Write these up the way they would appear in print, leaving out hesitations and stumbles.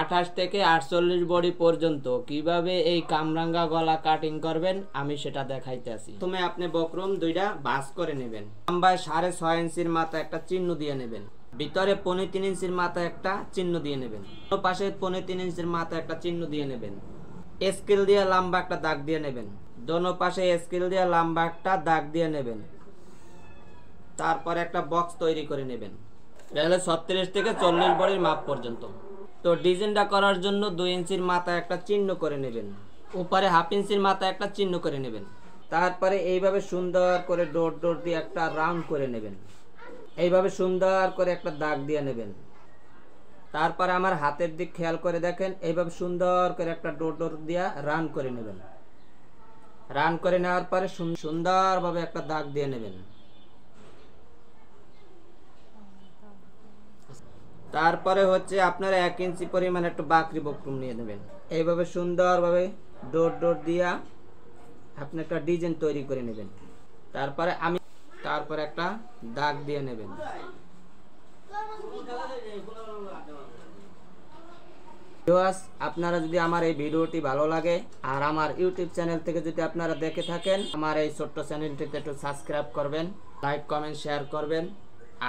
28 থেকে 48 বডি পর্যন্ত কিভাবে এই কামরাঙ্গা গলা কাটিং করবেন আমি সেটা দেখাইতেছি। প্রথমে আপনি বক্রম দুইটা ভাঁজ করে নেবেন। লম্বায় 6.5 ইঞ্চির মাথা একটা চিহ্ন দিয়ে নেবেন। ভিতরে 3.5 ইঞ্চির মাথা একটা চিহ্ন দিয়ে নেবেন। পাশে 3.5 ইঞ্চির মাথা একটা চিহ্ন দিয়ে নেবেন। স্কেল দিয়ে লম্বা একটা দাগ দিয়ে নেবেন। দোনো পাশে স্কেল দিয়ে লম্বা একটা দাগ দিয়ে নেবেন। তারপর একটা বক্স তৈরি করে নেবেন। এটা হলো 36 থেকে 40 বডির মাপ পর্যন্ত। তো ডিজাইনটা করার জন্য 2 ইঞ্চির মাথা একটা চিহ্ন করে নেবেন। উপরে 1/2 ইঞ্চির মাথা একটা চিহ্ন করে নেবেন। তারপরে এইভাবে সুন্দর করে ডট ডট দিয়ে একটা রাউন্ড করে নেবেন। এইভাবে সুন্দর করে একটা দাগ দিয়ে নেবেন। তারপরে আমার হাতের দিক খেয়াল করে দেখেন, এইভাবে সুন্দর করে একটা ডট ডট দিয়ে রান করে নেবেন। রান করে নেওয়ার পরে সুন্দরভাবে একটা দাগ দিয়ে নেবেন। তারপরে হচ্ছে আপনারা 1 ইঞ্চি পরিমাণ একটু বাকরি বক্রম নিয়ে নেবেন। এইভাবে সুন্দরভাবে ডট ডট দিয়া আপনি একটা ডিজাইন তৈরি করে নেবেন। তারপরে একটা দাগ দিয়ে নেবেন। আপনারা যদি আমার এই ভিডিওটি ভালো লাগে আর আমার ইউটিউব চ্যানেল থেকে যদি আপনারা দেখে থাকেন, আমার এই ছোট্ট চ্যানেলটিতে একটু সাবস্ক্রাইব করবেন, লাইক কমেন্ট শেয়ার করবেন।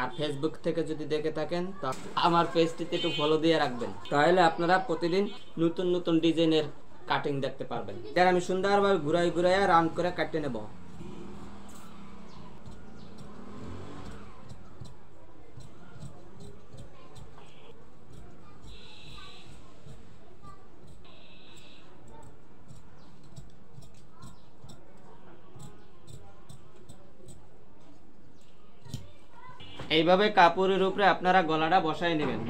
আর ফেসবুক থেকে যদি দেখে থাকেন তো আমার পেজটিতে একটু ফলো দিয়ে রাখবেন, তাহলে আপনারা প্রতিদিন নতুন নতুন ডিজাইনের কাটিং দেখতে পারবেন। এটা আমি সুন্দরভাবে ঘুরাই ঘুরাই রাউন্ড করে কাটে নেব। এইভাবে কাপড়ের উপরে আপনারা গলাটা বসাই নেবেন।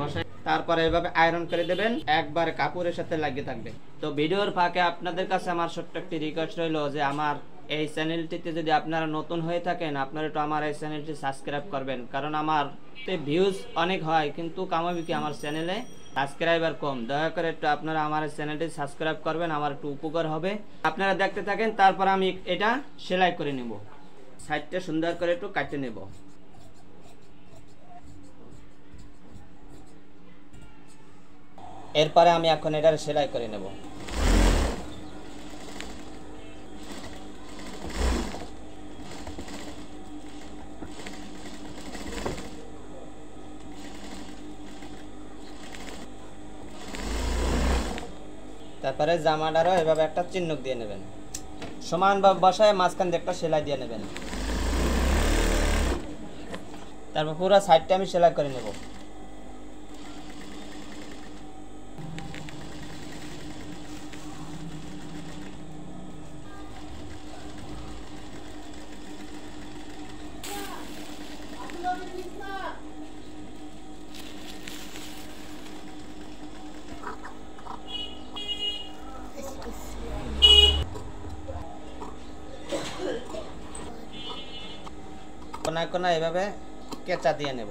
তারপরে এইভাবে আয়রন করে দেবেন, একবারে কাপড়ের সাথে লাগিয়ে থাকবে। তো ভিডিওর ফাঁকে আপনাদের কাছে আমার ছোট্ট একটি রিকোয়েস্ট রইল যে আমার এই চ্যানেলটিতে যদি আপনারা নতুন হয়ে থাকেন, আপনারা একটু আমার এই চ্যানেলটি সাবস্ক্রাইব করবেন। কারণ আমার ভিউজ অনেক হয় কিন্তু কামাবিকি আমার চ্যানেলে সাবস্ক্রাইবার কম। দয়া করে একটু আপনারা আমার চ্যানেলটি সাবস্ক্রাইব করবেন, আমার একটু উপকার হবে। আপনারা দেখতে থাকেন। তারপর আমি এটা সেলাই করে নেব। সাইডটা সুন্দর করে একটু কাটে নেব। এরপরে আমি এখন এটার সেলাই করে নেব। তারপরে জামাটারও এভাবে একটা চিহ্ন দিয়ে নেবেন। সমানভাবে বসায় মাঝখান দিয়ে একটা সেলাই দিয়ে নেবেন। তারপর পুরো সাইডটা আমি সেলাই করে নেব। কোনায় কোনায় এভাবে কেঁচা দিয়ে নেব।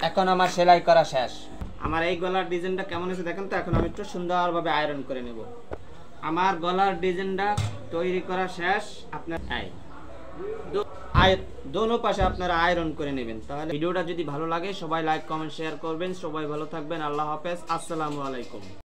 এখন আমার সেলাই করা শেষ। আমার এই গলার ডিজাইনটা কেমন হয়েছে দেখেন তো। এখন আমি একটু সুন্দরভাবে আয়রন করে নেব। আমার গলার ডিজাইনটা তৈরি করা শেষ। আপনার দোনো পাশে আপনারা আয়রন করে নেবেন। তাহলে ভিডিওটা যদি ভালো লাগে সবাই লাইক কমেন্ট শেয়ার করবেন। সবাই ভালো থাকবেন। আল্লাহ হাফেজ। আসসালামু আলাইকুম।